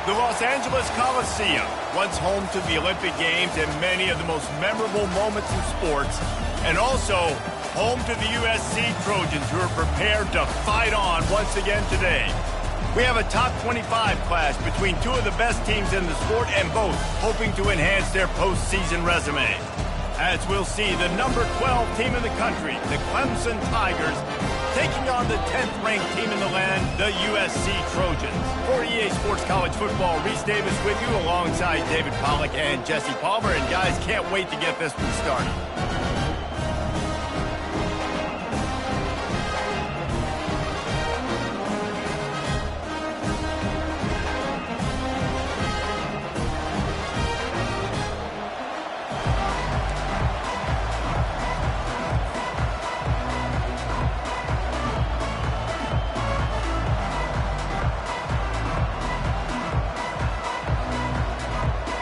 The Los Angeles Coliseum, once home to the Olympic Games and many of the most memorable moments in sports, and also home to the USC Trojans, who are prepared to fight on once again today. We have a top 25 clash between two of the best teams in the sport, and both hoping to enhance their postseason resume. As we'll see, the number 12 team in the country, the Clemson Tigers, taking on the 10th-ranked team in the land, the USC Trojans. For EA Sports College Football, Reese Davis with you alongside David Pollack and Jesse Palmer. And guys, can't wait to get this one started.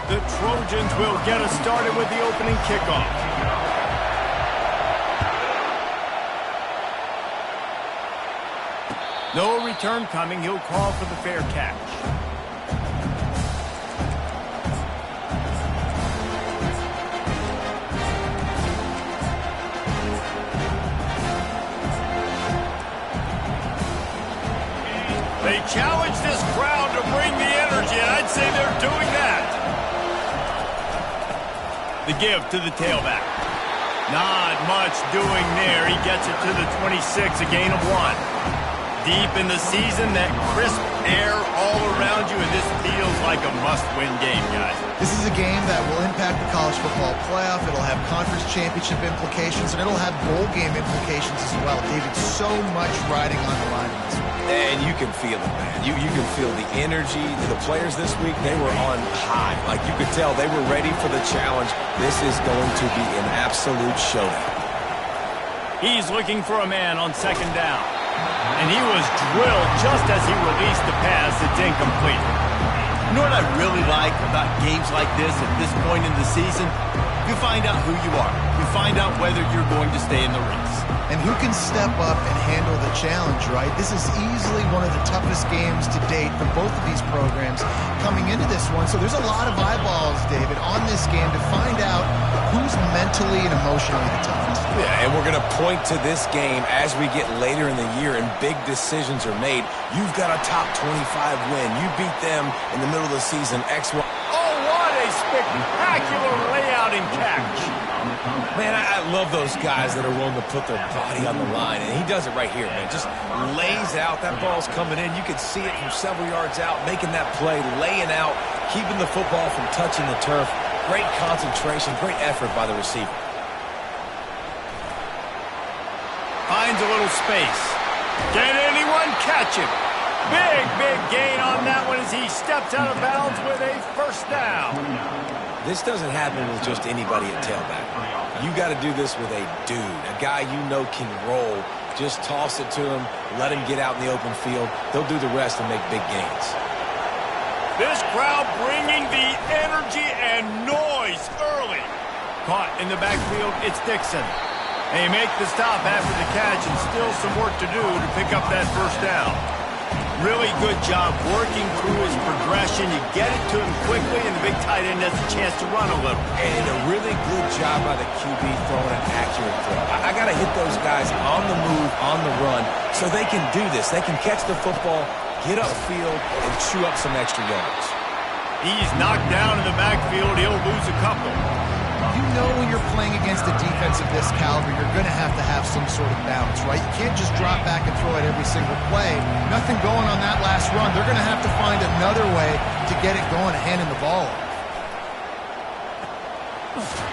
The Trojans will get us started with the opening kickoff. No return coming. He'll call for the fair catch. They challenge this crowd to bring the energy, and I'd say they're doing that. The give to the tailback. Not much doing there. He gets it to the 26, a gain of 1. Deep in the season, that crisp air all around you, and this feels like a must-win game, guys. This is a game that will impact the college football playoff. It'll have conference championship implications, and it'll have bowl game implications as well. David, so much riding on the line in this one. And you can feel it, man. You can feel the energy. The players this week, they were on high. Like, you could tell they were ready for the challenge. This is going to be an absolute showdown. He's looking for a man on second down. And he was drilled just as he released the pass. It's incomplete. You know what I really like about games like this at this point in the season? You find out who you are. You find out whether you're going to stay in the race. And who can step up and handle the challenge, right? This is easily one of the toughest games to date for both of these programs coming into this one. So there's a lot of eyeballs, David, on this game to find out who's mentally and emotionally the toughest. Yeah, and we're going to point to this game as we get later in the year and big decisions are made. You've got a top 25 win. You beat them in the middle of the season, X1. Oh, what a spectacular layout and catch. Man, I love those guys that are willing to put their body on the line, and he does it right here, man. Just lays out. That ball's coming in. You can see it from several yards out, making that play, laying out, keeping the football from touching the turf. Great concentration, great effort by the receiver. Finds a little space. Can anyone catch him? Big gain on that one as he steps out of bounds with a first down. This doesn't happen with just anybody at tailback. You got to do this with a dude, a guy you know can roll. Just toss it to him, let him get out in the open field. They'll do the rest and make big gains. This crowd bringing the energy and noise early. Caught in the backfield, it's Dixon. They make the stop after the catch, and still some work to do to pick up that first down. Really good job working through his progression. You get it to him quickly, and the big tight end has a chance to run a little. And a really good job by the QB throwing an accurate throw. I got to hit those guys on the move, on the run, so they can do this. They can catch the football, get upfield, and chew up some extra yards. He's knocked down in the backfield. He'll lose a couple. You know when you're playing against a defense of this caliber, you're going to have some sort of balance, right? You can't just drop back and throw it every single play. Nothing going on that last run. They're going to have to find another way to get it going and handing the ball off.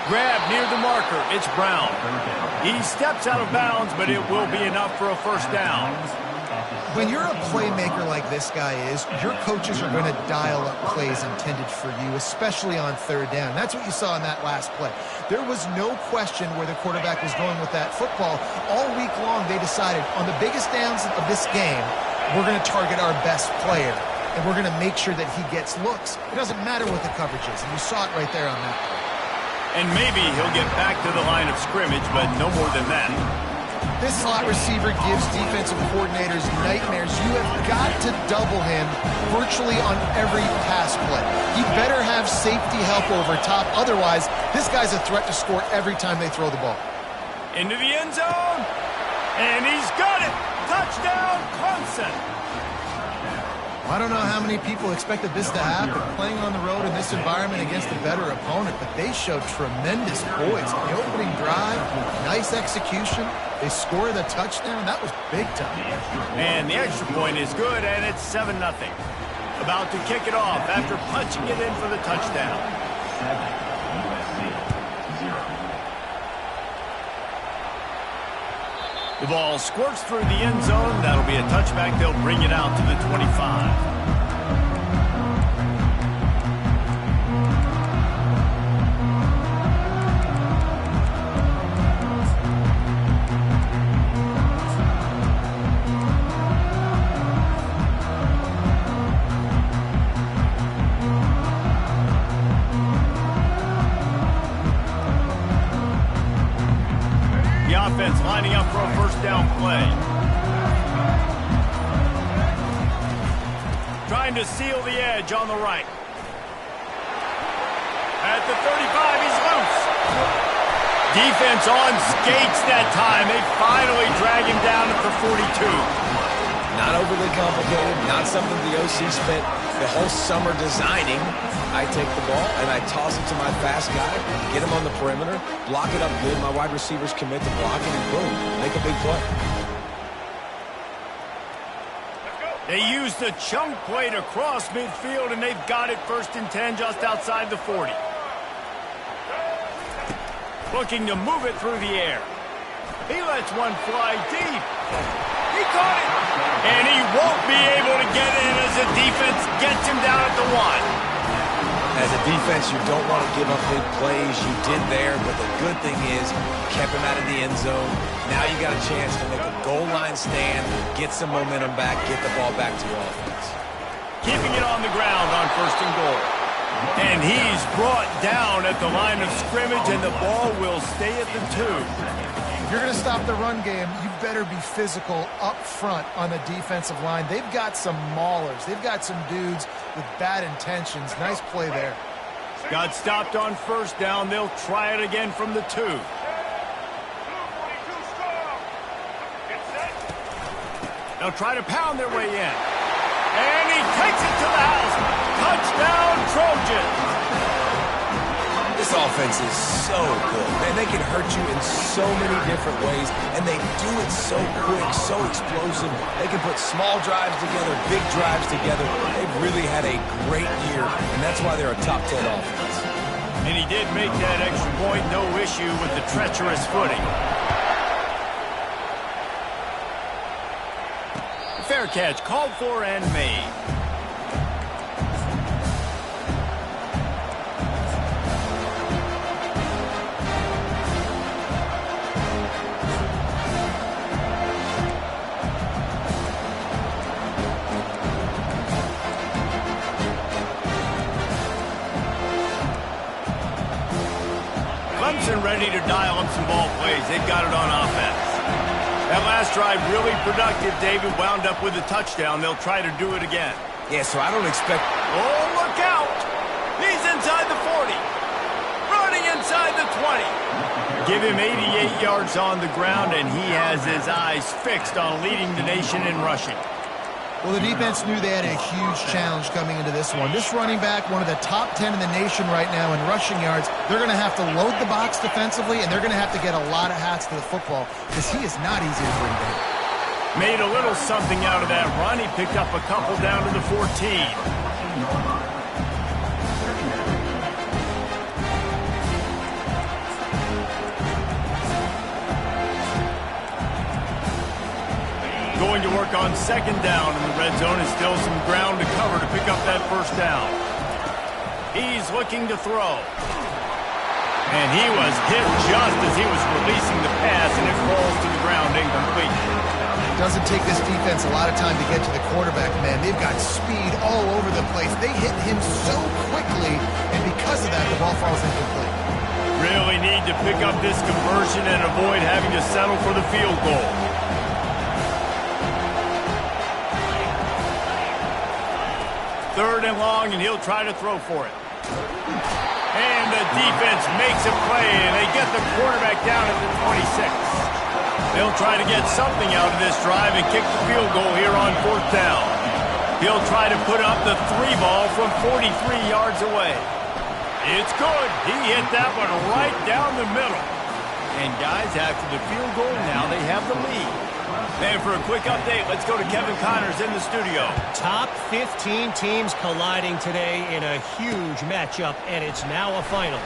Grab near the marker. It's Brown. He steps out of bounds, but it will be enough for a first down. When you're a playmaker like this guy is, your coaches are going to dial up plays intended for you, especially on third down. That's what you saw in that last play. There was no question where the quarterback was going with that football. All week long, they decided on the biggest downs of this game, we're going to target our best player, and we're going to make sure that he gets looks. It doesn't matter what the coverage is, and you saw it right there on that play. And maybe he'll get back to the line of scrimmage, but no more than that. This slot receiver gives defensive coordinators nightmares. You have got to double him virtually on every pass play. He better have safety help over top. Otherwise, this guy's a threat to score every time they throw the ball. Into the end zone. And he's got it. Touchdown, Clemson. I don't know how many people expected this to happen, playing on the road in this environment against a better opponent, but they showed tremendous poise. The opening drive, nice execution. They score the touchdown. That was big time. And the extra point is good, and it's 7-0. About to kick it off after punching it in for the touchdown. The ball squirts through the end zone. That'll be a touchback. They'll bring it out to the 25. Offense lining up for a first down play. Trying to seal the edge on the right. At the 35, he's loose. Defense on skates that time. They finally drag him down at the 42. Not overly complicated, not something the OC spent the whole summer designing. I take the ball and I toss it to my fast guy, get him on the perimeter, block it up good. My wide receivers commit to blocking, and boom, make a big play. They use the chunk play to cross midfield, and they've got it 1st and 10 just outside the 40. Looking to move it through the air. He lets one fly deep. He caught it. And he won't be able to get in as the defense gets him down at the 1. As a defense, you don't want to give up big plays. You did there, but the good thing is kept him out of the end zone. Now you got a chance to make a goal line stand, get some momentum back, get the ball back to your offense. Keeping it on the ground on 1st and goal. And he's brought down at the line of scrimmage, and the ball will stay at the 2. If you're going to stop the run game, you better be physical up front on the defensive line. They've got some maulers. They've got some dudes with bad intentions. Nice play there. Got stopped on 1st down. They'll try it again from the 2. They'll try to pound their way in. And he takes it to the house. Touchdown, Trojans. This offense is so good. Man, they can hurt you in so many different ways, and they do it so quick, so explosive. They can put small drives together, big drives together. They've really had a great year, and that's why they're a top 10 offense. And he did make that extra point, no issue with the treacherous footing. Fair catch called for and made. Clemson ready to dial up some ball plays. They've got it on offense. That last drive really productive. David wound up with a touchdown. They'll try to do it again. Yeah, so I don't expect... Oh, look out! He's inside the 40. Running inside the 20. Give him 88 yards on the ground, and he has his eyes fixed on leading the nation in rushing. Well, the defense knew they had a huge challenge coming into this one. This running back, one of the top 10 in the nation right now in rushing yards, they're going to have to load the box defensively, and they're going to have to get a lot of hats to the football because he is not easy to bring down. Made a little something out of that run. He picked up a couple down to the 14. Going to work on 2nd down in the red zone, and still some ground to cover to pick up that 1st down. He's looking to throw. And he was hit just as he was releasing the pass, and it falls to the ground incomplete. It doesn't take this defense a lot of time to get to the quarterback, man. They've got speed all over the place. They hit him so quickly, and because of that, the ball falls incomplete. Really need to pick up this conversion and avoid having to settle for the field goal. 3rd and long, and he'll try to throw for it. And the defense makes a play, and they get the quarterback down at the 26. They'll try to get something out of this drive and kick the field goal here on 4th down. He'll try to put up the 3 ball from 43 yards away. It's good. He hit that one right down the middle. And guys, after the field goal, now they have the lead. And for a quick update, let's go to Kevin Connors in the studio. Top 15 teams colliding today in a huge matchup, and it's now a final.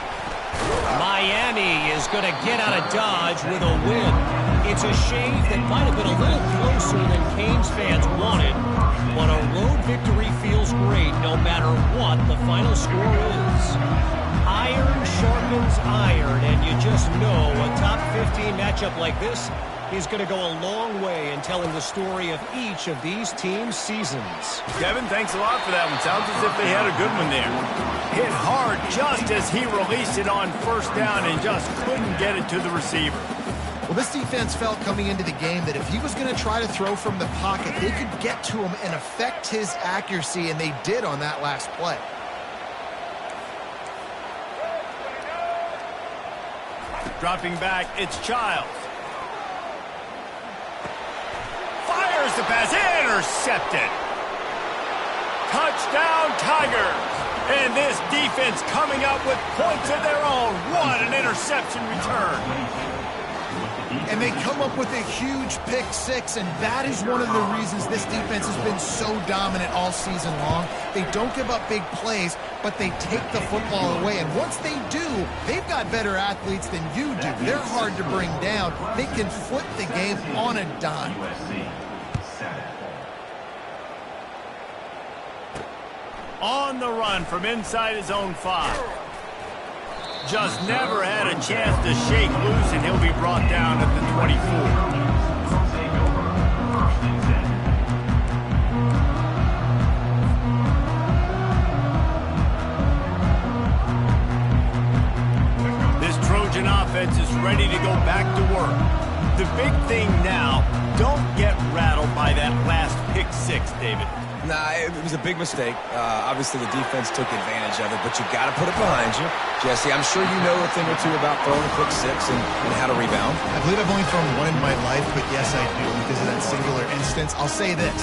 Miami is going to get out of Dodge with a win. It's a shave that might have been a little closer than Canes fans wanted, but a road victory feels great no matter what the final score is. Iron sharpens iron, and you just know a top 15 matchup like this is going to go a long way in telling the story of each of these teams' seasons. Kevin, thanks a lot for that one. Sounds as if they had a good one there. Hit hard just as he released it on 1st down and just couldn't get it to the receiver. Well, this defense felt coming into the game that if he was going to try to throw from the pocket, they could get to him and affect his accuracy, and they did on that last play. Dropping back, it's Childs. Fires the pass, intercepted. Touchdown, Tigers. And this defense coming up with points of their own. What an interception return. And they come up with a huge pick-6, and that is one of the reasons this defense has been so dominant all season long. They don't give up big plays, but they take the football away. And once they do, they've got better athletes than you do. They're hard to bring down. They can flip the game on a dime. On the run from inside his own 5. Just never had a chance to shake loose, and he'll be brought down at the 24. This Trojan offense is ready to go back to work. The big thing now, don't get rattled by that last pick-6, David. Nah, it was a big mistake. Obviously, the defense took advantage of it, but you got to put it behind you. Jesse, I'm sure you know a thing or two about throwing a pick 6 and how to rebound. I believe I've only thrown one in my life, but yes, I do because of that singular instance. I'll say this.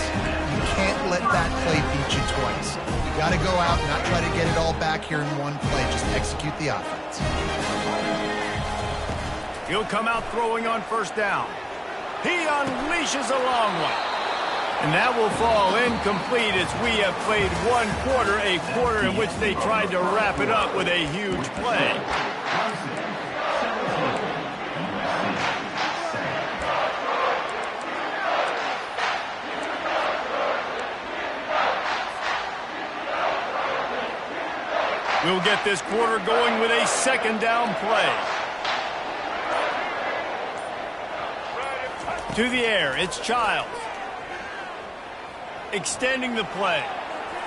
You can't let that play beat you twice. You got to go out and not try to get it all back here in one play. Just execute the offense. He'll come out throwing on 1st down. He unleashes a long one. And that will fall incomplete as we have played one quarter, a quarter in which they tried to wrap it up with a huge play. We'll get this quarter going with a 2nd down play. To the air, it's Childs. Extending the play.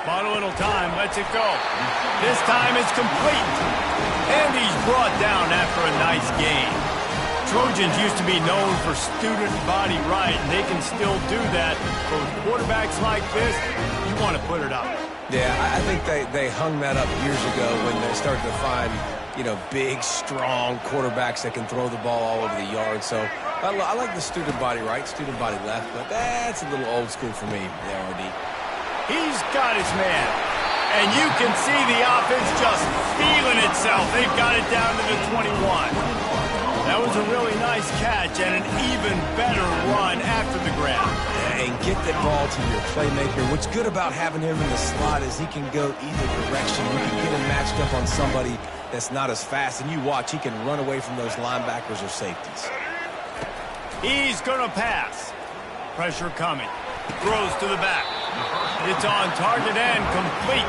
Bought a little time, lets it go. This time it's complete. And he's brought down after a nice gain. Trojans used to be known for student body right, and they can still do that. But with quarterbacks like this, you want to put it up. Yeah, I think they hung that up years ago when they started to find, big, strong quarterbacks that can throw the ball all over the yard. So I like the student body right, student body left, but that's a little old school for me, the RD. He's got his man. And you can see the offense just feeling itself. They've got it down to the 21. That was a really nice catch and an even better run after the grab. And get that ball to your playmaker. What's good about having him in the slot is he can go either direction. You can get him matched up on somebody that's not as fast, and you watch, he can run away from those linebackers or safeties. He's going to pass. Pressure coming. Throws to the back. It's on target and complete.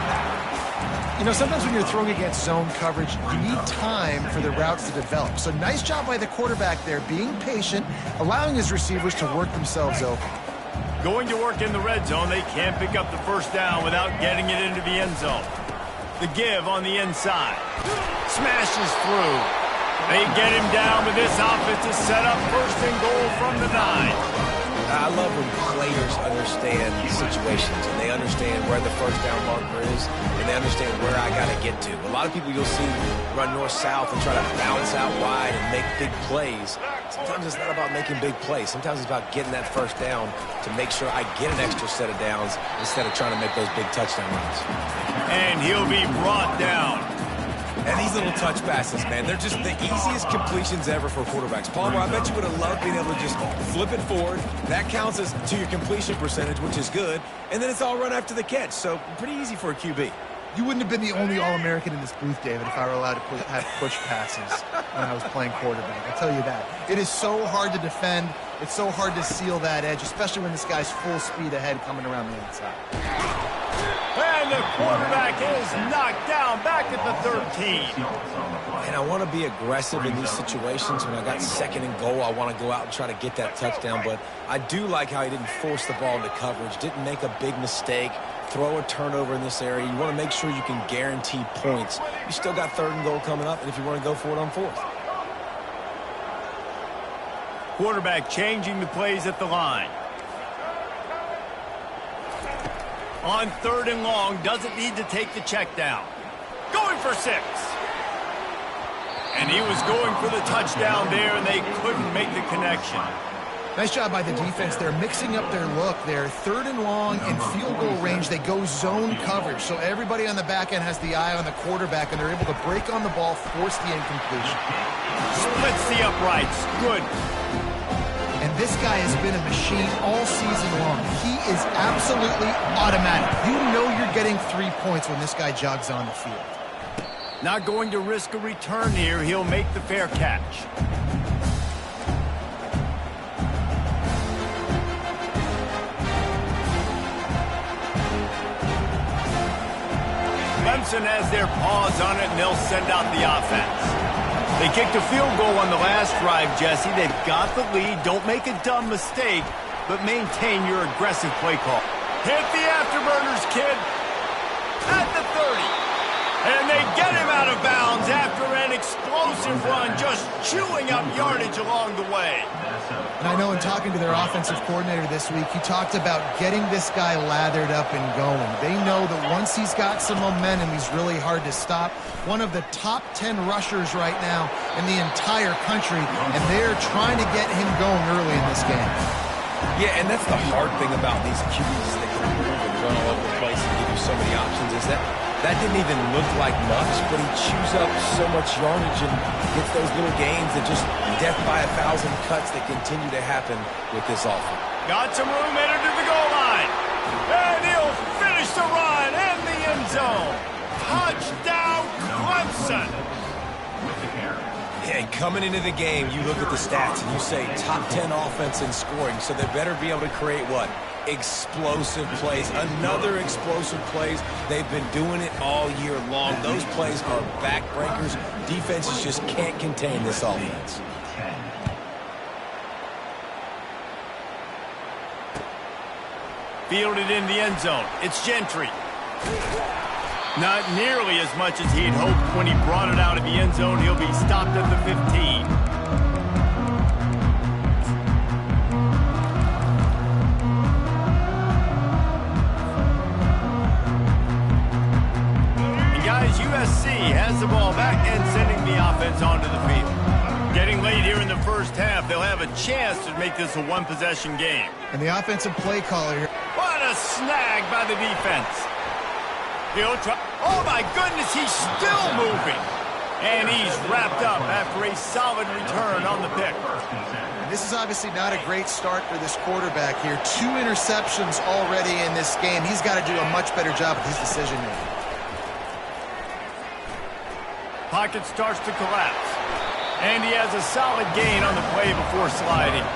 Sometimes when you're throwing against zone coverage, you need time for the routes to develop. So nice job by the quarterback there, being patient, allowing his receivers to work themselves open. Going to work in the red zone, they can't pick up the 1st down without getting it into the end zone. The give on the inside. Smashes through. They get him down, but this offense is set up 1st and goal from the 9. I love when players understand situations and they understand where the first down marker is and they understand where I got to get to. A lot of people you'll see run north-south and try to bounce out wide and make big plays. Sometimes it's not about making big plays. Sometimes it's about getting that first down to make sure I get an extra set of downs instead of trying to make those big touchdown runs. And he'll be brought down. And these little touch passes, man, they're just the easiest completions ever for quarterbacks. Palmer, I bet you would have loved being able to just flip it forward. That counts as to your completion percentage, which is good. And then it's all run after the catch. So pretty easy for a QB. You wouldn't have been the only All-American in this booth, David, if I were allowed to have push passes when I was playing quarterback. I'll tell you that. It is so hard to defend. It's so hard to seal that edge, especially when this guy's full speed ahead coming around the outside. And the quarterback is knocked down back at the 13. And I want to be aggressive in these situations. When I got second and goal, I want to go out and try to get that touchdown. But I do like how he didn't force the ball into coverage, didn't make a big mistake, throw a turnover in this area. You want to make sure you can guarantee points. You still got third and goal coming up, and if you want to go for it on fourth. Quarterback changing the plays at the line. On third and long, doesn't need to take the check down. Going for 6. And he was going for the touchdown there, and they couldn't make the connection. Nice job by the defense. They're mixing up their look. They're third and long in field goal range. They go zone coverage. So everybody on the back end has the eye on the quarterback, and they're able to break on the ball, force the incompletion. Splits the uprights. Good. And this guy has been a machine all season long. He is absolutely automatic. You know you're getting 3 points when this guy jogs on the field. Not going to risk a return here. He'll make the fair catch. Clemson has their paws on it, and they'll send out the offense. They kicked a field goal on the last drive, Jesse. They've got the lead. Don't make a dumb mistake, but maintain your aggressive play call. Hit the afterburners, kid. At the 30. And they get him out of bounds after an explosive run, just chewing up yardage along the way. And I know in talking to their offensive coordinator this week, he talked about getting this guy lathered up and going. They know that once he's got some momentum, he's really hard to stop. One of the top 10 rushers right now in the entire country, and they're trying to get him going early in this game. Yeah, and that's the hard thing about these QBs that can move and run all over the place and give you so many options is that didn't even look like much, but he chews up so much yardage and gets those little gains that just death by 1,000 cuts that continue to happen with this offense. Got some room headed to the goal line. And he'll finish the run in the end zone. Touchdown, Clemson. And coming into the game, you look at the stats and you say top 10 offense in scoring, so they better be able to create what? Explosive plays. Another explosive plays. They've been doing it all year long. Those plays are backbreakers. Defenses just can't contain this offense. Fielded in the end zone. It's Gentry. Not nearly as much as he'd hoped when he brought it out of the end zone. He'll be stopped at the 15. USC has the ball back and sending the offense onto the field. Getting late here in the first half, they'll have a chance to make this a one-possession game. And the offensive play caller here. What a snag by the defense. He'll try. Oh, my goodness, he's still moving. And he's wrapped up after a solid return on the pick. This is obviously not a great start for this quarterback here. 2 interceptions already in this game. He's got to do a much better job with his decision-making. Pocket starts to collapse. And he has a solid gain on the play before sliding.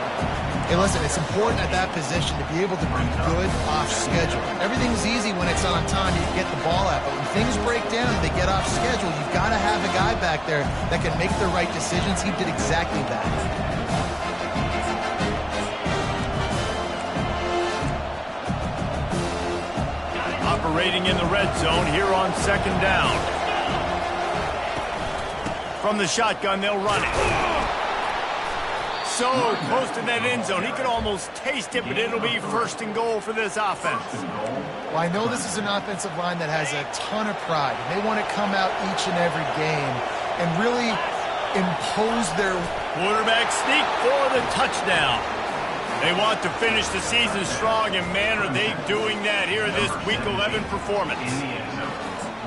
Hey, listen, it's important at that position to be able to be good off schedule. Everything's easy when it's on time, you get the ball out. But when things break down and they get off schedule, you've got to have a guy back there that can make the right decisions. He did exactly that. Operating in the red zone here on second down. From the shotgun, they'll run it. So close to that end zone. He could almost taste it, but it'll be first and goal for this offense. Well, I know this is an offensive line that has a ton of pride. They want to come out each and every game and really impose their... Quarterback sneak for the touchdown. They want to finish the season strong, and man, are they doing that here in this Week 11 performance.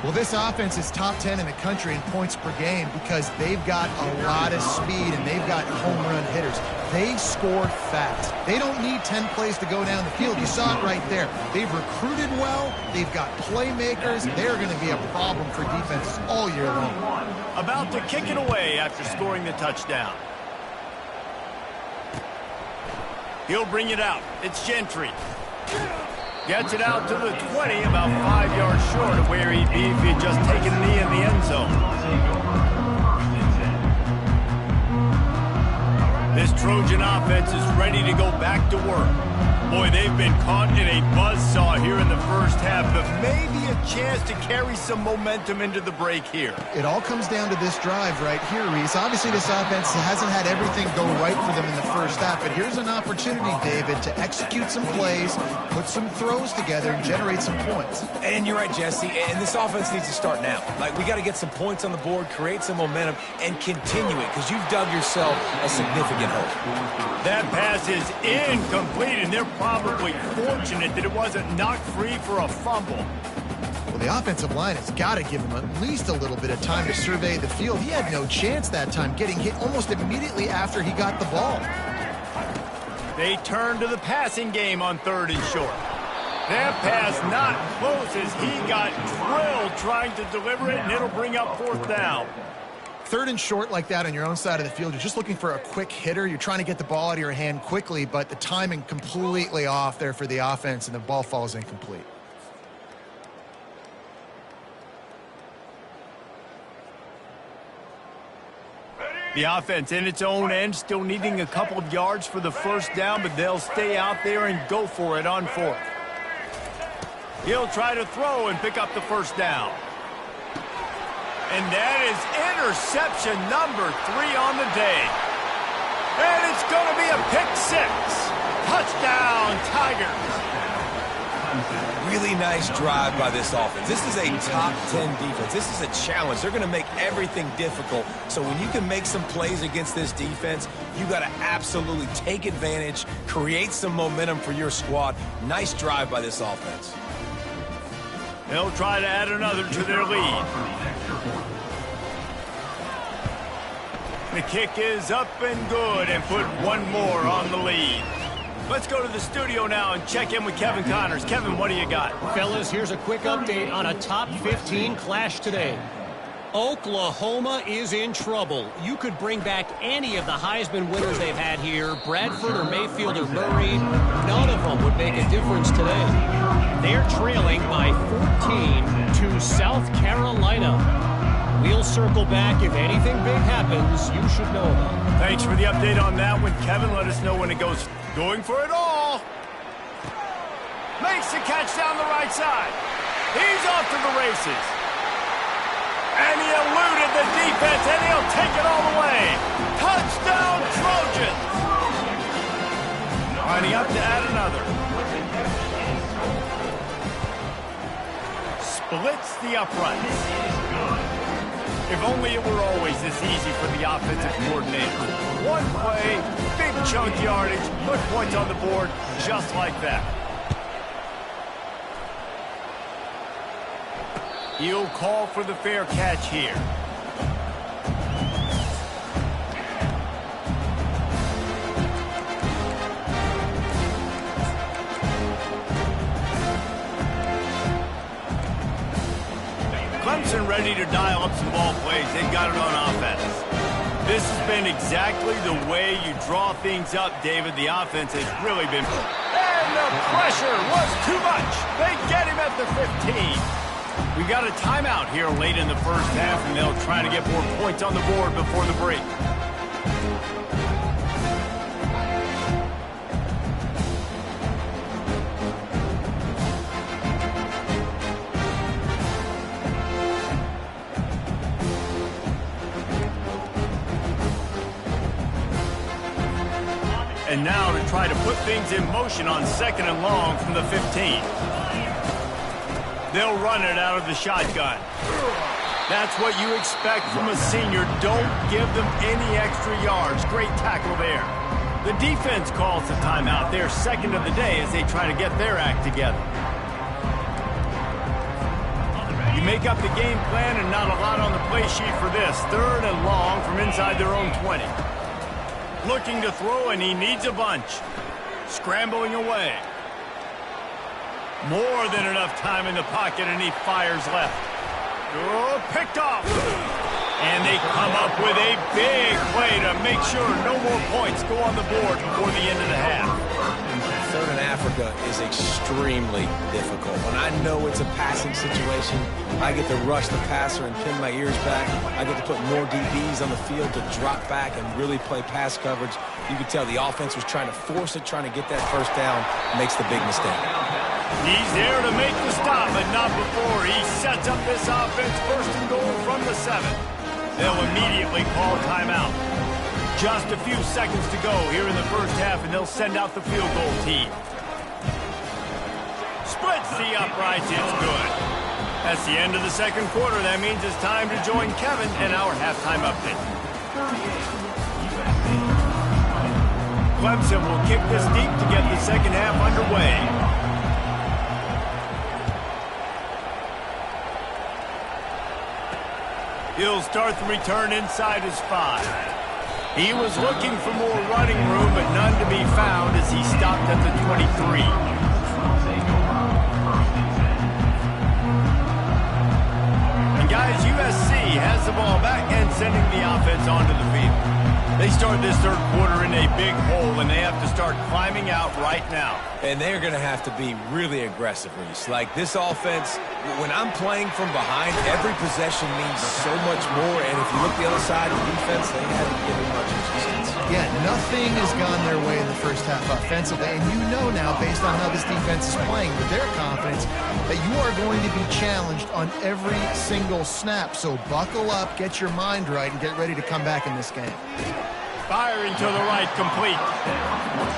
Well, this offense is top 10 in the country in points per game because they've got a lot of speed and they've got home run hitters. They score fast. They don't need 10 plays to go down the field. You saw it right there. They've recruited well. They've got playmakers. They're going to be a problem for defenses all year long. About to kick it away after scoring the touchdown. He'll bring it out. It's Gentry. Gets it out to the 20, about 5 yards short of where he'd be if he'd just taken a knee in the end zone. This Trojan offense is ready to go back to work. Boy, they've been caught in a buzzsaw here in the first half, but maybe a chance to carry some momentum into the break here. It all comes down to this drive right here, Reese. Obviously, this offense hasn't had everything go right for them in the first half, but here's an opportunity, David, to execute some plays, put some throws together, and generate some points. And you're right, Jesse, and this offense needs to start now. Like, we got to get some points on the board, create some momentum, and continue it, because you've dug yourself a significant hole. That pass is incomplete, and they're probably fortunate that it wasn't knocked free for a fumble. Well, the offensive line has got to give him at least a little bit of time to survey the field. He had no chance that time, getting hit almost immediately after he got the ball. They turn to the passing game on 3rd and short. That pass not close as he got drilled trying to deliver it, and it'll bring up 4th down. 3rd and short like that on your own side of the field, you're just looking for a quick hitter. You're trying to get the ball out of your hand quickly, but the timing completely off there for the offense, and the ball falls incomplete. The offense in its own end, still needing a couple of yards for the first down, but they'll stay out there and go for it on 4th. He'll try to throw and pick up the first down. And that is interception number 3 on the day. And it's going to be a pick 6. Touchdown, Tigers. Really nice drive by this offense. This is a top 10 defense. This is a challenge. They're going to make everything difficult. So when you can make some plays against this defense, you got to absolutely take advantage, create some momentum for your squad. Nice drive by this offense. They'll try to add another to their lead. The kick is up and good and put one more on the lead. Let's go to the studio now and check in with Kevin Connors. Kevin, what do you got? Fellas, here's a quick update on a top 15 clash today. Oklahoma is in trouble. You could bring back any of the Heisman winners they've had here, Bradford or Mayfield or Murray. None of them would make a difference today. They're trailing by 14 to South Carolina. We'll circle back. If anything big happens, you should know about it. Thanks for the update on that one, Kevin. Let us know when it goes. Going for it all. Makes the catch down the right side. He's off to the races. And he eluded the defense, and he'll take it all the way. Touchdown, Trojans. Lining up to add another. Splits the uprights. If only it were always this easy for the offensive coordinator. One play, big chunk yardage, put points on the board just like that. He'll call for the fair catch here. Clemson ready to dial up some ball plays. They got it on offense. This has been exactly the way you draw things up, David. The offense has really been... And the pressure was too much. They get him at the 15. We got a timeout here late in the first half, and they'll try to get more points on the board before the break. And now to try to put things in motion on 2nd and long from the 15. They'll run it out of the shotgun. That's what you expect from a senior. Don't give them any extra yards. Great tackle there. The defense calls the timeout. Their second of the day as they try to get their act together. You make up the game plan and not a lot on the play sheet for this. 3rd and long from inside their own 20. Looking to throw, and he needs a bunch. Scrambling away. More than enough time in the pocket, and he fires left. Oh, picked off. And they come up with a big play to make sure no more points go on the board before the end of the half. 3rd and Africa is extremely difficult. When I know it's a passing situation, I get to rush the passer and pin my ears back. I get to put more DBs on the field to drop back and really play pass coverage. You could tell the offense was trying to force it, trying to get that first down, makes the big mistake. He's there to make the stop, but not before. He sets up this offense 1st and goal from the 7. They'll immediately call timeout. Just a few seconds to go here in the first half, and they'll send out the field goal team. Splits the uprights. It's good. That's the end of the 2nd quarter. That means it's time to join Kevin and our halftime update. Clemson will kick this deep to get the 2nd half underway. He'll start the return inside his 5. He was looking for more running room, but none to be found as he stopped at the 23. And guys, USC has the ball back and sending the offense onto the field. They start this 3rd quarter in a big hole, and they have to start climbing out right now. And they're going to have to be really aggressive, Reese. Like this offense, when I'm playing from behind, every possession means so much more. And if you look the other side of the defense, they haven't given much resistance. Yeah, nothing has gone their way in the first half offensively. And you know now, based on how this defense is playing with their confidence, that you are going to be challenged on every single snap. So buckle up, get your mind right, and get ready to come back in this game. Firing to the right, complete.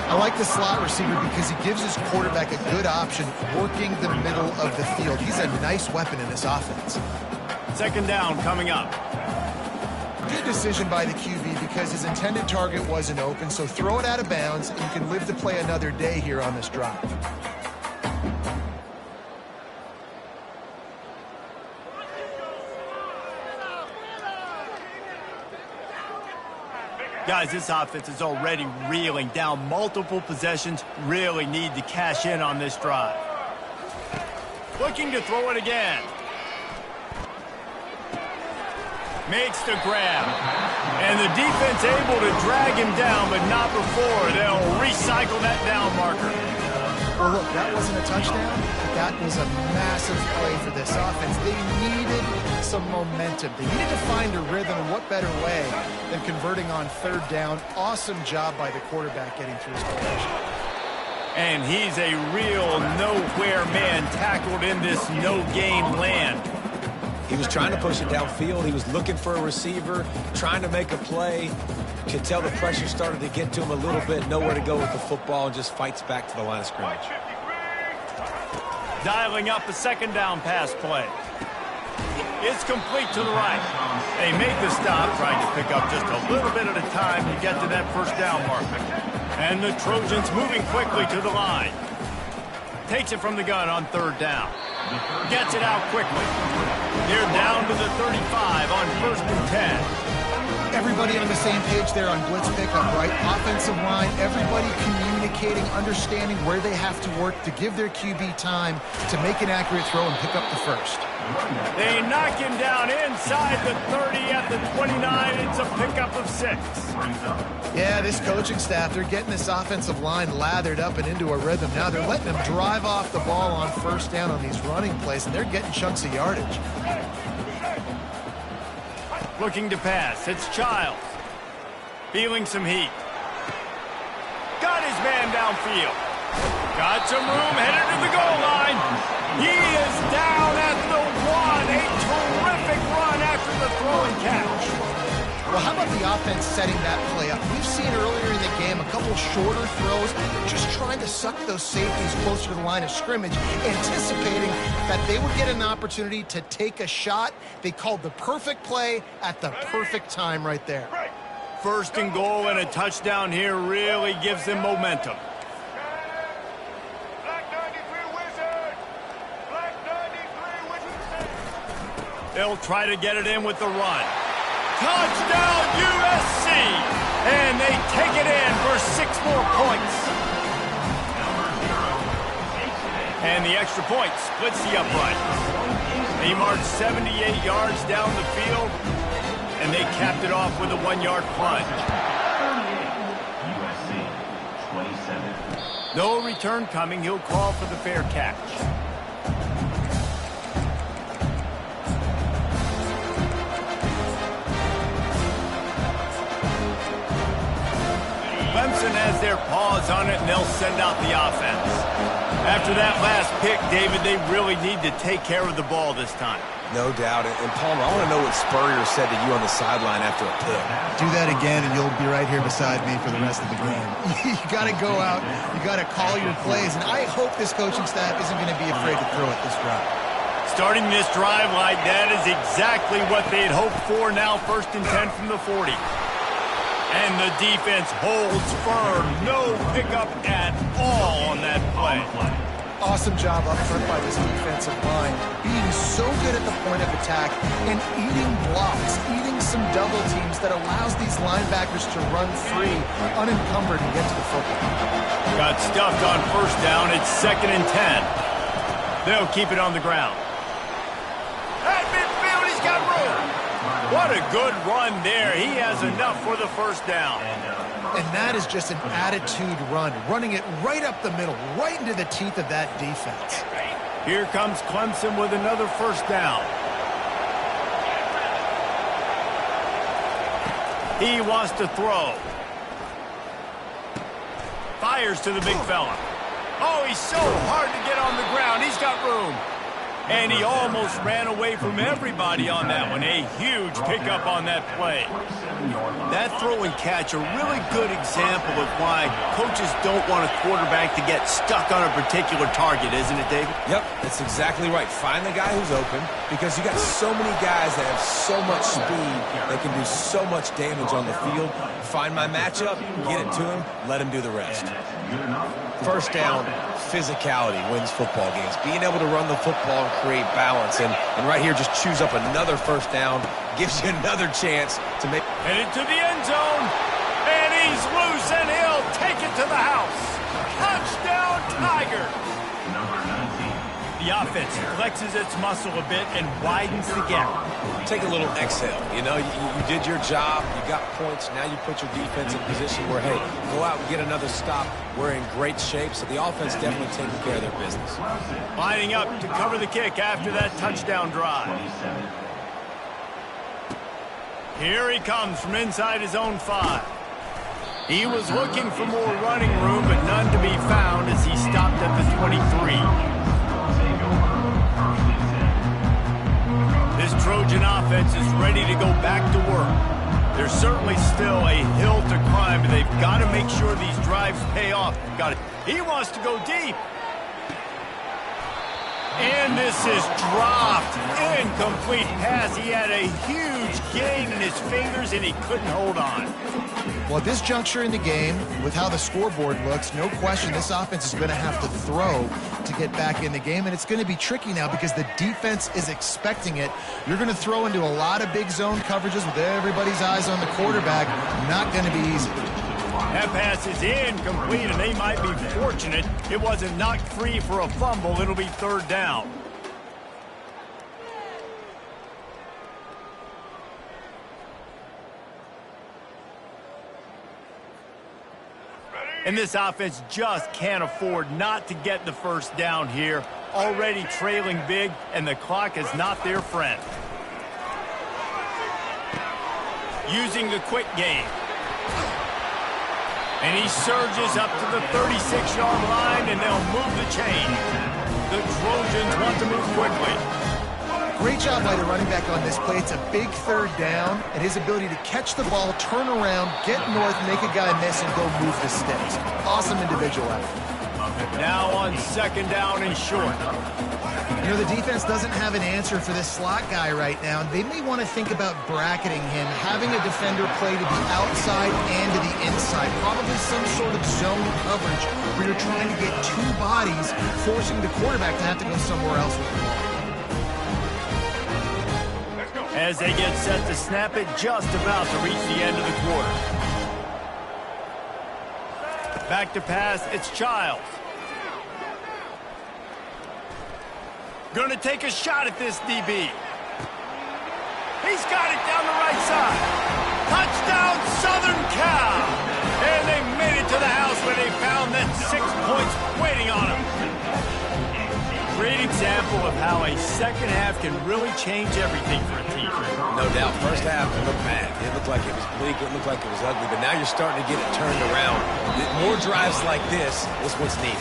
I like the slot receiver because he gives his quarterback a good option working the middle of the field. He's a nice weapon in this offense. 2nd down coming up. Good decision by the QB because his intended target wasn't open, so throw it out of bounds, and you can live to play another day here on this drive. Guys, this offense is already reeling down multiple possessions. Really need to cash in on this drive. Looking to throw it again. Makes the grab. And the defense able to drag him down, but not before. They'll recycle that down marker. Well, look, that wasn't a touchdown. That was a massive play for this offense. They needed some momentum. They needed to find a rhythm, and what better way than converting on 3rd down. Awesome job by the quarterback getting through his progression. And he's a real nowhere man tackled in this no-gain land. He was trying to push it downfield. He was looking for a receiver, trying to make a play. Could tell the pressure started to get to him a little bit. Nowhere to go with the football, and just fights back to the line of scrimmage. Dialing up a 2nd down pass play. It's complete to the right. They make the stop, trying to pick up just a little bit at a time to get to that 1st down marker. And the Trojans moving quickly to the line. Takes it from the gun on 3rd down. Gets it out quickly. They're down to the 35 on 1st and 10. Everybody on the same page there on blitz pickup, right? Offensive line, everybody communicating, understanding where they have to work to give their QB time to make an accurate throw and pick up the 1st. They knock him down inside the 30 at the 29. It's a pickup of 6. Yeah, this coaching staff, they're getting this offensive line lathered up and into a rhythm. Now they're letting them drive off the ball on 1st down on these running plays, and they're getting chunks of yardage. Looking to pass. It's Childs. Feeling some heat. Got his man downfield. Got some room, headed to the goal line. He is down at the 1. A terrific run after the throw and catch. Well, how about the offense setting that play up? We've seen earlier in the game a couple shorter throws, just trying to suck those safeties closer to the line of scrimmage, anticipating that they would get an opportunity to take a shot. They called the perfect play at the perfect time right there. First and goal and a touchdown here really gives them momentum. They'll try to get it in with the run. Touchdown USC! And they take it in for 6 more points. And the extra point splits the upright. They marched 78 yards down the field, and they capped it off with a 1-yard plunge. No return coming. He'll call for the fair catch. Clemson has their paws on it, and they'll send out the offense. After that last pick, David, they really need to take care of the ball this time. No doubt. And Palmer, I want to know what Spurrier said to you on the sideline after a pick. Do that again, and you'll be right here beside me for the rest of the game. You got to go out. You got to call your plays, and I hope this coaching staff isn't going to be afraid to throw it this drive. Starting this drive like that is exactly what they had hoped for. Now 1st and 10 from the 40. And the defense holds firm. No pickup at all on that play. Awesome job up front by this defensive line. Being so good at the point of attack and eating blocks, eating some double teams that allows these linebackers to run free, unencumbered, and get to the football. Got stuffed on 1st down. It's 2nd and 10. They'll keep it on the ground. At midfield, he's got room. What a good run there. He has enough for the 1st down. And that is just an attitude run, running it right up the middle, right into the teeth of that defense. Here comes Clemson with another 1st down. He wants to throw. Fires to the big fella. Oh, he's so hard to get on the ground. He's got room. And he almost ran away from everybody on that one. A huge pickup on that play. That throw and catch a really good example of why coaches don't want a quarterback to get stuck on a particular target, isn't it, David? Yep, that's exactly right. Find the guy who's open, because you got so many guys that have so much speed that can do so much damage on the field. Find my matchup, get it to him, let him do the rest. 1st down, physicality wins football games. Being able to run the football and create balance. And right here, just choose up another 1st down, gives you another chance to make... Headed to the end zone, and he's loose, and he'll take it to the house. Touchdown, Tigers! The offense flexes its muscle a bit and widens the gap. Take a little exhale. You know, you did your job. You got points. Now you put your defense in position where, hey, go out and get another stop. We're in great shape, so the offense definitely taking care of their business. Lining up to cover the kick after that touchdown drive. Here he comes from inside his own 5. He was looking for more running room, but none to be found as he stopped at the 23. This Trojan offense is ready to go back to work. There's certainly still a hill to climb, but they've got to make sure these drives pay off. Got it. He wants to go deep. And this is dropped. Incomplete pass. He had a huge gain in his fingers, and he couldn't hold on. Well, at this juncture in the game, with how the scoreboard looks, no question this offense is going to have to throw to get back in the game, and it's going to be tricky now because the defense is expecting it. You're going to throw into a lot of big zone coverages with everybody's eyes on the quarterback. Not going to be easy. That pass is incomplete, and they might be fortunate it wasn't knocked free for a fumble. It'll be 3rd down. And this offense just can't afford not to get the 1st down here. Already trailing big, and the clock is not their friend. Using the quick game. And he surges up to the 36-yard line, and they'll move the chain. The Trojans want to move quickly. Great job by the running back on this play. It's a big third down, and his ability to catch the ball, turn around, get north, make a guy miss, and go move the sticks. Awesome individual effort. Now on second down and short. You know, the defense doesn't have an answer for this slot guy right now. They may want to think about bracketing him, having a defender play to the outside and to the inside. Probably some sort of zone coverage where you're trying to get two bodies, forcing the quarterback to have to go somewhere else with the ball. As they get set to snap it, just about to reach the end of the quarter. Back to pass, it's Childs. Going to take a shot at this DB. He's got it down the right side. Touchdown, Southern Cal. And they made it to the house where they found that 6 points waiting on them. Great example of how a second half can really change everything for a team. No doubt. First half, it looked bad. It looked like it was bleak. It looked like it was ugly. But now you're starting to get it turned around. More drives like this is what's needed.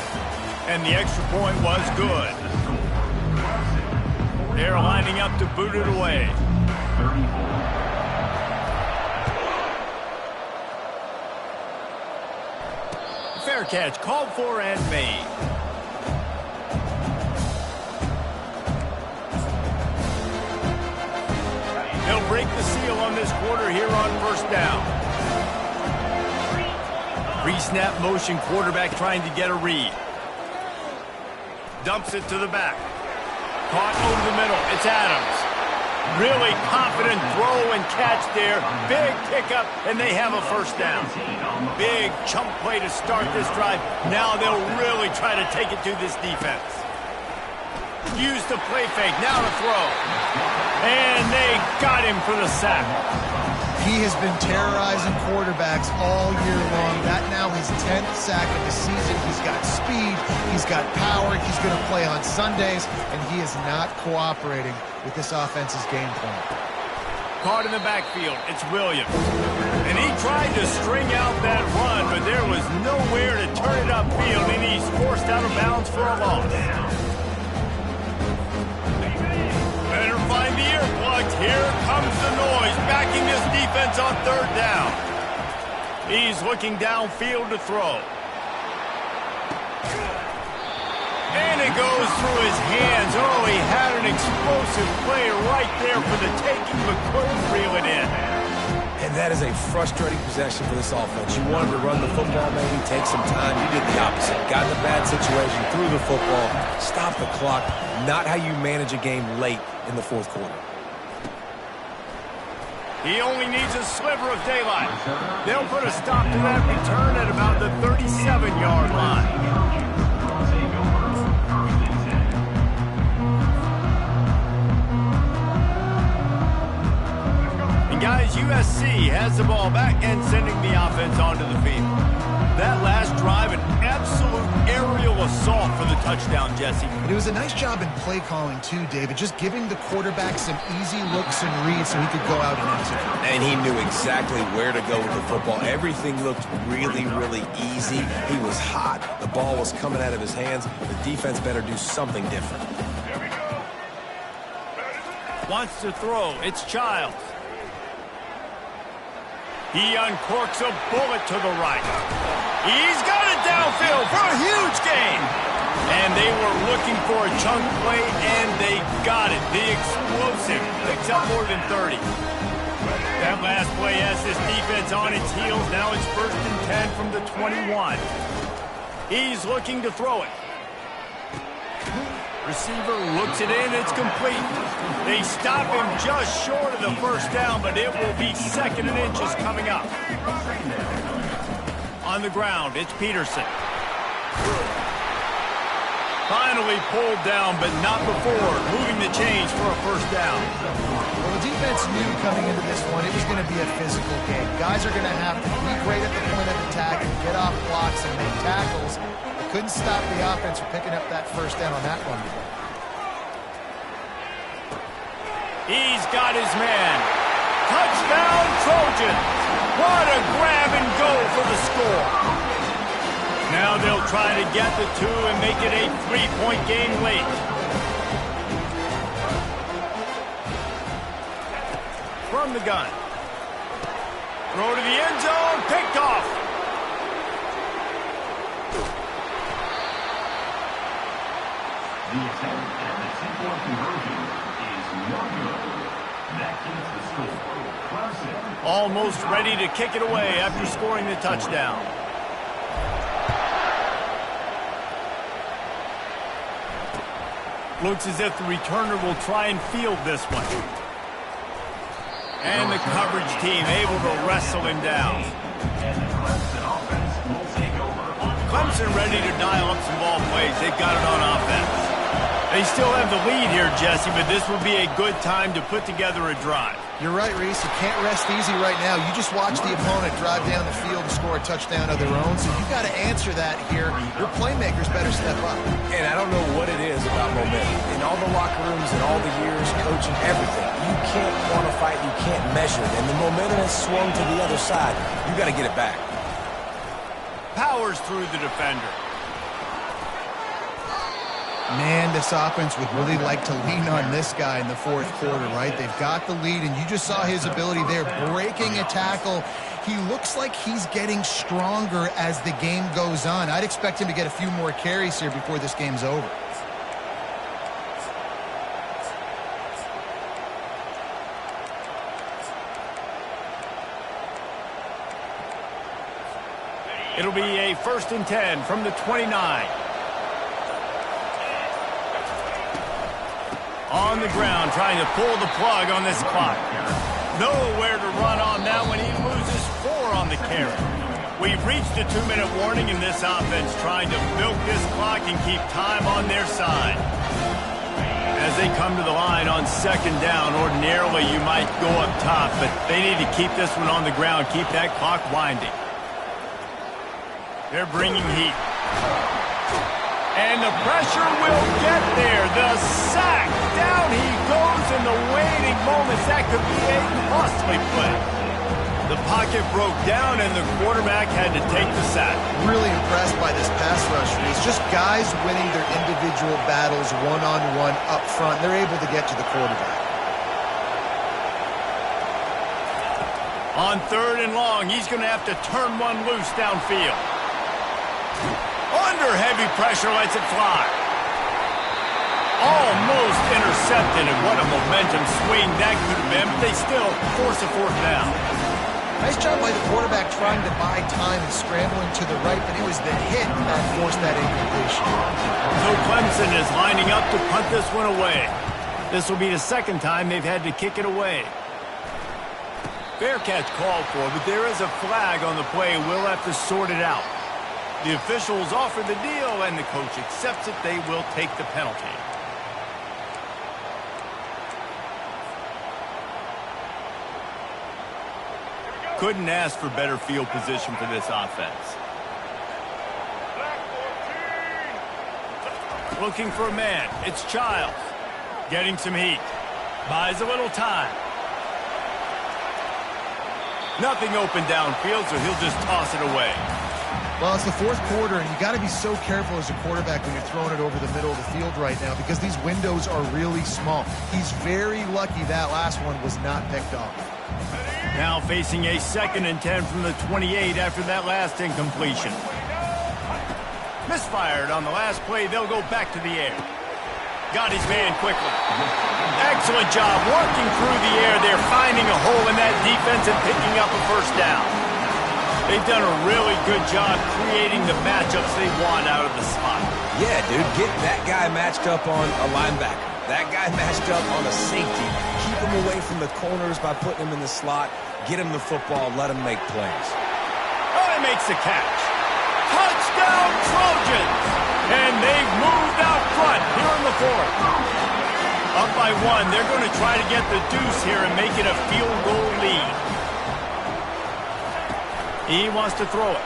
And the extra point was good. They're lining up to boot it away. Fair catch, called for and made. They'll break the seal on this quarter here on first down. Pre-snap motion, quarterback trying to get a read. Dumps it to the back. Caught over the middle. It's Adams. Really confident throw and catch there. Big pickup, and they have a first down. Big chunk play to start this drive. Now they'll really try to take it to this defense. Use the play fake. Now to throw. And they got him for the sack. He has been terrorizing quarterbacks all year long. That now his 10th sack of the season. He's got speed. He's got power. He's going to play on Sundays, and he is not cooperating with this offense's game plan. Caught in the backfield. It's Williams. And he tried to string out that run, but there was nowhere to turn it upfield, and he's forced out of bounds for a loss. Better find the earplugs. Here comes the noise, backing this defense on third down. He's looking downfield to throw. And it goes through his hands. Oh, he had an explosive play right there for the taking, but couldn't reel it in. And that is a frustrating possession for this offense. You wanted to run the football, maybe take some time. You did the opposite. Got in a bad situation, threw the football, stopped the clock. Not how you manage a game late in the fourth quarter. He only needs a sliver of daylight. They'll put a stop to that return at about the 37-yard line. Guys, USC has the ball back and sending the offense onto the field. That last drive, an absolute aerial assault for the touchdown, Jesse. But it was a nice job in play calling too, David, just giving the quarterback some easy looks and reads so he could go out and execute. And he knew exactly where to go with the football. Everything looked really, really easy. He was hot. The ball was coming out of his hands. The defense better do something different. Wants to throw. It's Childs. He uncorks a bullet to the right. He's got it downfield for a huge gain. And they were looking for a chunk play, and they got it. The explosive picks up more than 30. That last play has this defense on its heels. Now it's 1st and 10 from the 21. He's looking to throw it. Receiver looks it in. It's complete. They stop him just short of the first down, but it will be 2nd and inches coming up. On the ground, it's Peterson. Finally pulled down, but not before moving the chains for a first down. Well, the defense knew coming into this one it was going to be a physical game. Guys are going to have to be great at the point of attack and get off blocks and make tackles. Couldn't stop the offense from picking up that first down on that one. He's got his man. Touchdown, Trojans. What a grab and go for the score. Now they'll try to get the 2 and make it a 3-point game late. from the gun. Throw to the end zone, picked off. The attempt at the two-point conversion is no good. That keeps the score. Clemson. Almost ready to kick it away after scoring the touchdown. Looks as if the returner will try and field this one. And the coverage team able to wrestle him down. Clemson ready to dial up some ball plays. They've got it on offense. They still have the lead here, Jesse, but this will be a good time to put together a drive. You're right, Reese. You can't rest easy right now. You just watch the opponent drive down the field and score a touchdown of their own, so you got to answer that here. Your playmakers better step up. And I don't know what it is about momentum. In all the locker rooms and all the years, coaching, everything, you can't quantify it, you can't measure it. And the momentum has swung to the other side. You got to get it back. Powers through the defender. Man, this offense would really like to lean on this guy in the fourth quarter, right? They've got the lead, and you just saw his ability there, breaking a tackle. He looks like he's getting stronger as the game goes on. I'd expect him to get a few more carries here before this game's over. It'll be a 1st and 10 from the 29. On the ground, trying to pull the plug on this clock. Nowhere to run on that one. He loses 4 on the carry. We've reached a 2-minute warning in this offense, trying to milk this clock and keep time on their side. As they come to the line on 2nd down, ordinarily you might go up top, but they need to keep this one on the ground, keep that clock winding. They're bringing heat. And the pressure will get there. The sack. Down he goes in the waiting moments. That could be a costly play. The pocket broke down, and the quarterback had to take the sack. Really impressed by this pass rush. It's just guys winning their individual battles one-on-one up front. They're able to get to the quarterback. On 3rd and long, he's going to have to turn one loose downfield. Under heavy pressure, lets it fly. Almost intercepted, and what a momentum swing that could have been, but they still force a 4th down. Nice job by the quarterback trying to buy time and scrambling to the right, but it was the hit that forced that incompletion. So Clemson is lining up to punt this one away. This will be the 2nd time they've had to kick it away. Fair catch called for, but there is a flag on the play. We'll have to sort it out. The officials offer the deal, and the coach accepts it. They will take the penalty. Couldn't ask for better field position for this offense. Looking for a man. It's Childs. Getting some heat. Buys a little time. Nothing open downfield, so he'll just toss it away. Well, it's the 4th quarter, and you got to be so careful as a quarterback when you're throwing it over the middle of the field right now because these windows are really small. He's very lucky that last one was not picked off. Now facing a 2nd and 10 from the 28 after that last incompletion. Misfired on the last play. They'll go back to the air. Got his man quickly. Excellent job working through the air there, finding a hole in that defense and picking up a 1st down. They've done a really good job creating the matchups they want out of the slot. Yeah, dude, get that guy matched up on a linebacker. That guy matched up on a safety. Keep him away from the corners by putting him in the slot. Get him the football. Let him make plays. Oh, he makes the catch. Touchdown, Trojans! And they've moved out front here in the 4th. Up by 1. They're going to try to get the deuce here and make it a field goal lead. He wants to throw it.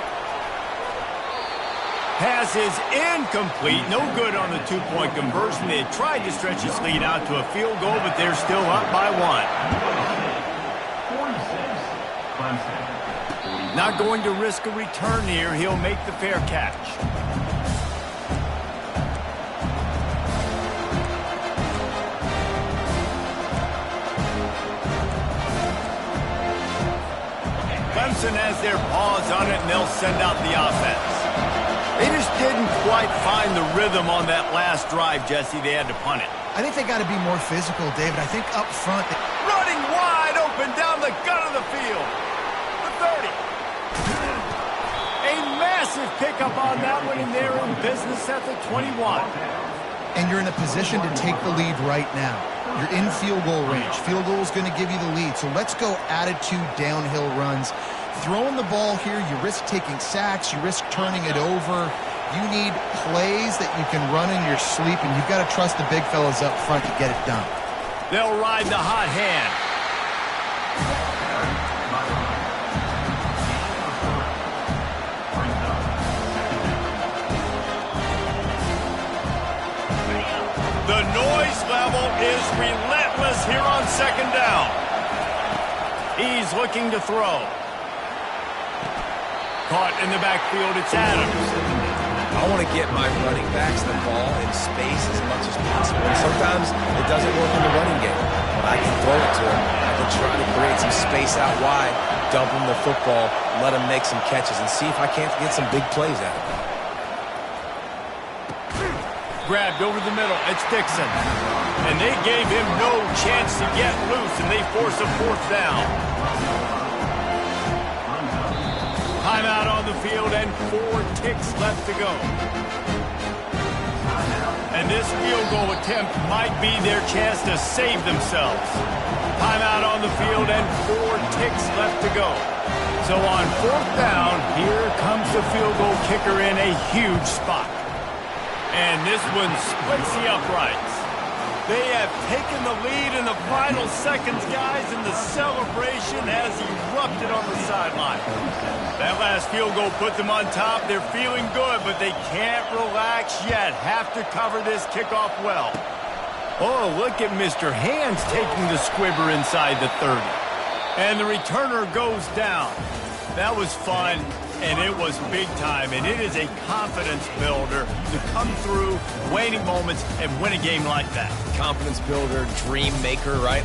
Pass is incomplete. No good on the 2-point conversion. They tried to stretch his lead out to a field goal, but they're still up by 1. 46. Not going to risk a return here. He'll make the fair catch. Dixon has their paws on it, and they'll send out the offense. They just didn't quite find the rhythm on that last drive, Jesse. They had to punt it. I think they got to be more physical, David. I think up front... Running wide open down the gut of the field. The 30. A massive pickup on that one, and they're in business at the 21. And you're in a position to take the lead right now. You're in field goal range. Field goal is going to give you the lead. So let's go attitude downhill runs. Throwing the ball here, you risk taking sacks. You risk turning it over. You need plays that you can run in your sleep, and you've got to trust the big fellas up front to get it done. They'll ride the hot hand. The noise level is relentless here on second down. He's looking to throw. Caught in the backfield, it's Adams. I want to get my running backs the ball in space as much as possible. And sometimes it doesn't work in the running game. But I can throw it to him. I can try to create some space out wide, dump him the football, let him make some catches, and see if I can't get some big plays out of him. Grabbed over the middle. It's Dixon. And they gave him no chance to get loose, and they force a fourth down. Timeout on the field, and 4 ticks left to go. And this field goal attempt might be their chance to save themselves. Timeout on the field, and 4 ticks left to go. So on 4th down, here comes the field goal kicker in a huge spot. And this one splits the uprights. They have taken the lead in the final seconds, guys, and the celebration has erupted on the sideline. That last field goal put them on top. They're feeling good, but they can't relax yet. Have to cover this kickoff well. Oh, look at Mr. Hands taking the squibber inside the 30. And the returner goes down. That was fun. And it was big time, and it is a confidence builder to come through waning moments and win a game like that. Confidence builder, dream maker, right?